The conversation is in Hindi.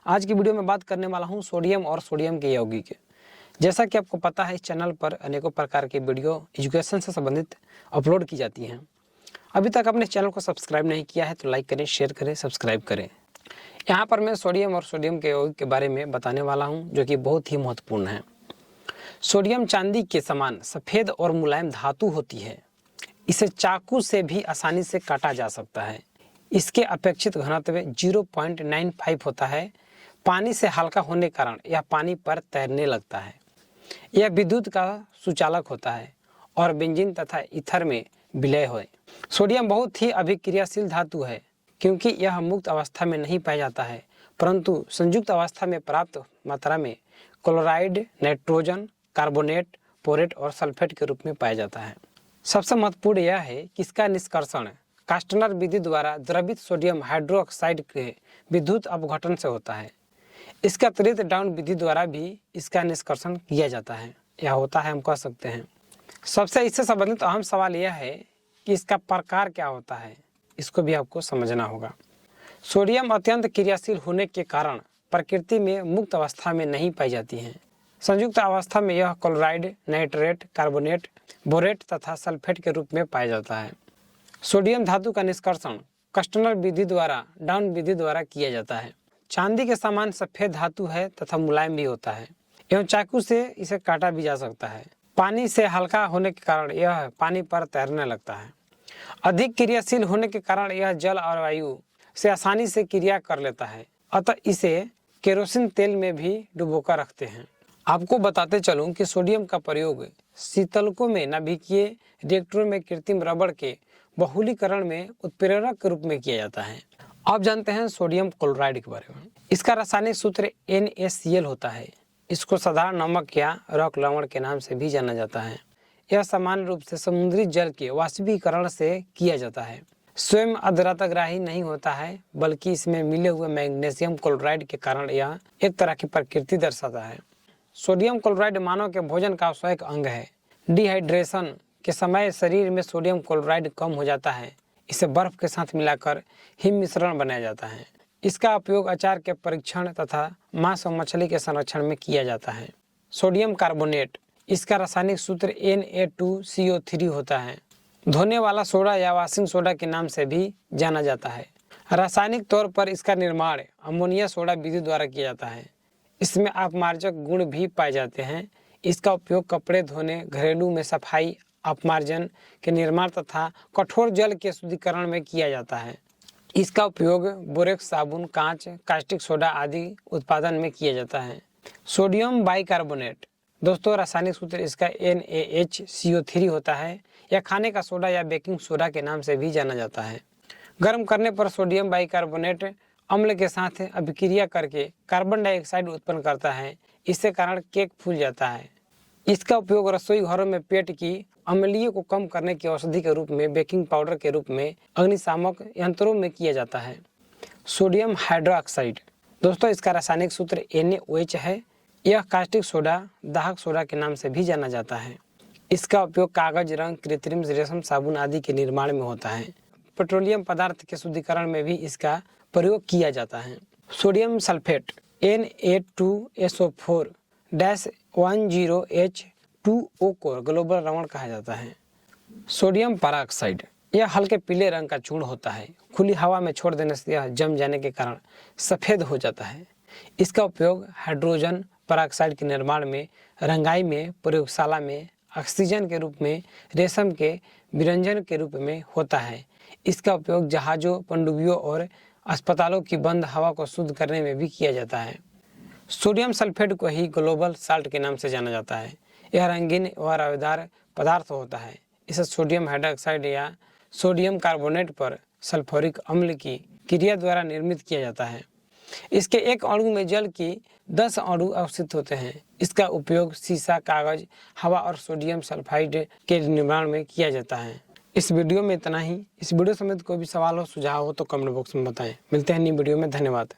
आज की वीडियो में बात करने वाला हूं सोडियम और सोडियम के यौगिक। जैसा कि आपको पता है, इस चैनल पर अनेकों प्रकार की वीडियो एजुकेशन से संबंधित अपलोड की जाती हैं। अभी तक आपने चैनल को सब्सक्राइब नहीं किया है तो लाइक करें, शेयर करें, सब्सक्राइब करें। यहाँ पर मैं सोडियम और सोडियम के यौगिक के बारे में बताने वाला हूँ, जो कि बहुत ही महत्वपूर्ण है। सोडियम चांदी के समान सफ़ेद और मुलायम धातु होती है। इसे चाकू से भी आसानी से काटा जा सकता है। इसके अपेक्षित घनत्व 0.95 होता है। पानी से हल्का होने के कारण यह पानी पर तैरने लगता है। यह विद्युत का सुचालक होता है और बेंजीन तथा ईथर में विलय है। सोडियम बहुत ही अभिक्रियाशील धातु है, क्योंकि यह मुक्त अवस्था में नहीं पाया जाता है, परंतु संयुक्त अवस्था में पर्याप्त मात्रा में क्लोराइड, नाइट्रोजन, कार्बोनेट, बोरेट और सल्फेट के रूप में पाया जाता है। सबसे महत्वपूर्ण यह है कि इसका निष्कर्षण कास्टनर विधि द्वारा द्रवित सोडियम हाइड्रोक्साइड के विद्युत अपघटन से होता है। इसका अतिरिक्त डाउन विधि द्वारा भी इसका निष्कर्षण किया जाता है। यह होता है, हम कह सकते हैं। सबसे इससे संबंधित अहम सवाल यह है कि इसका प्रकार क्या होता है, इसको भी आपको समझना होगा। सोडियम अत्यंत क्रियाशील होने के कारण प्रकृति में मुक्त अवस्था में नहीं पाई जाती है। संयुक्त अवस्था में यह क्लोराइड, नाइट्रेट, कार्बोनेट, बोरेट तथा सल्फेट के रूप में पाया जाता है। सोडियम धातु का निष्कर्षण कास्टनर विधि द्वारा डाउन विधि द्वारा किया जाता है। चांदी के समान सफेद धातु है तथा मुलायम भी होता है एवं चाकू से इसे काटा भी जा सकता है। पानी से हल्का होने के कारण यह पानी पर तैरने लगता है। अधिक क्रियाशील होने के कारण यह जल और वायु से आसानी से क्रिया कर लेता है, अतः इसे केरोसिन तेल में भी डुबोकर रखते हैं। आपको बताते चलूं कि सोडियम का प्रयोग शीतलकों में, नाभिकीय रिएक्टरों में कृत्रिम रबड़ के बहुलीकरण में उत्प्रेरक के रूप में किया जाता है। अब जानते हैं सोडियम क्लोराइड के बारे में। इसका रासायनिक सूत्र NaCl होता है। इसको साधारण नमक या रॉक लवण के नाम से भी जाना जाता है। यह सामान्य रूप से समुद्री जल के वाष्पीकरण से किया जाता है। स्वयं आर्द्रताग्राही नहीं होता है, बल्कि इसमें मिले हुए मैग्नीशियम क्लोराइड के कारण यह एक तरह की प्रकृति दर्शाता है। सोडियम क्लोराइड मानव के भोजन का आवश्यक अंग है। डिहाइड्रेशन के समय शरीर में सोडियम क्लोराइड कम हो जाता है। इसे बर्फ के साथ मिलाकर हिम मिश्रण बनाया जाता है। इसका उपयोग अचार के परीक्षण तथा मांस और मछली के संरक्षण में किया जाता है। सोडियम कार्बोनेट, इसका रासायनिक सूत्र Na2CO3 होता है। धोने वाला सोडा या वॉशिंग सोडा के नाम से भी जाना जाता है। रासायनिक तौर पर इसका निर्माण अमोनिया सोडा विधि द्वारा किया जाता है। इसमें अपमार्जक गुण भी पाए जाते हैं। इसका उपयोग कपड़े धोने, घरेलू में सफाई, अपमार्जन के निर्माण तथा कठोर जल के शुद्धिकरण में किया जाता है। इसका उपयोग बोरेक्स साबुन, कांच, कास्टिक सोडा आदि उत्पादन में किया जाता है। सोडियम बाइकार्बोनेट, दोस्तों रासायनिक सूत्र इसका NaHCO3 होता है। यह खाने का सोडा या बेकिंग सोडा के नाम से भी जाना जाता है। गर्म करने पर सोडियम बाइकार्बोनेट अम्ल के साथ अभिक्रिया करके कार्बन डाइऑक्साइड उत्पन्न करता है। इससे कारण केक फूल जाता है। इसका उपयोग रसोई घरों में पेट की अम्लीय को कम करने की औषधि के रूप में, बेकिंग पाउडर के रूप में, अग्निशामक यंत्रों में किया जाता है। सोडियम हाइड्रोक्साइड, दोस्तों इसका रासायनिक सूत्र NaOH है। यह कास्टिक सोडा, दाहक सोडा के नाम से भी जाना जाता है। इसका उपयोग कागज, रंग, कृत्रिम रेशम, साबुन आदि के निर्माण में होता है। पेट्रोलियम पदार्थ के शुद्धिकरण में भी इसका प्रयोग किया जाता है। सोडियम सल्फेट Na2SO4-10H2O को ग्लोबल लवण कहा जाता है। सोडियम पेरोक्साइड, यह हल्के पीले रंग का चूर्ण होता है। खुली हवा में छोड़ देने से यह जम जाने के कारण सफ़ेद हो जाता है। इसका उपयोग हाइड्रोजन पेरोक्साइड के निर्माण में, रंगाई में, प्रयोगशाला में ऑक्सीजन के रूप में, रेशम के विरंजन के रूप में होता है। इसका उपयोग जहाज़ों, पनडुब्बियों और अस्पतालों की बंद हवा को शुद्ध करने में भी किया जाता है। सोडियम सल्फेट को ही ग्लोबल साल्ट के नाम से जाना जाता है। यह रंगीन व रवेदार पदार्थ होता है। इसे सोडियम हाइड्रोक्साइड या सोडियम कार्बोनेट पर सल्फ्यूरिक अम्ल की क्रिया द्वारा निर्मित किया जाता है। इसके एक अणु में जल की 10 अणु अवस्थित होते हैं। इसका उपयोग शीशा, कागज, हवा और सोडियम सल्फाइड के निर्माण में किया जाता है। इस वीडियो में इतना ही। इस वीडियो समेत कोई भी सवाल हो, सुझाव हो तो कमेंट बॉक्स में बताएं। मिलते हैं नई वीडियो में। धन्यवाद।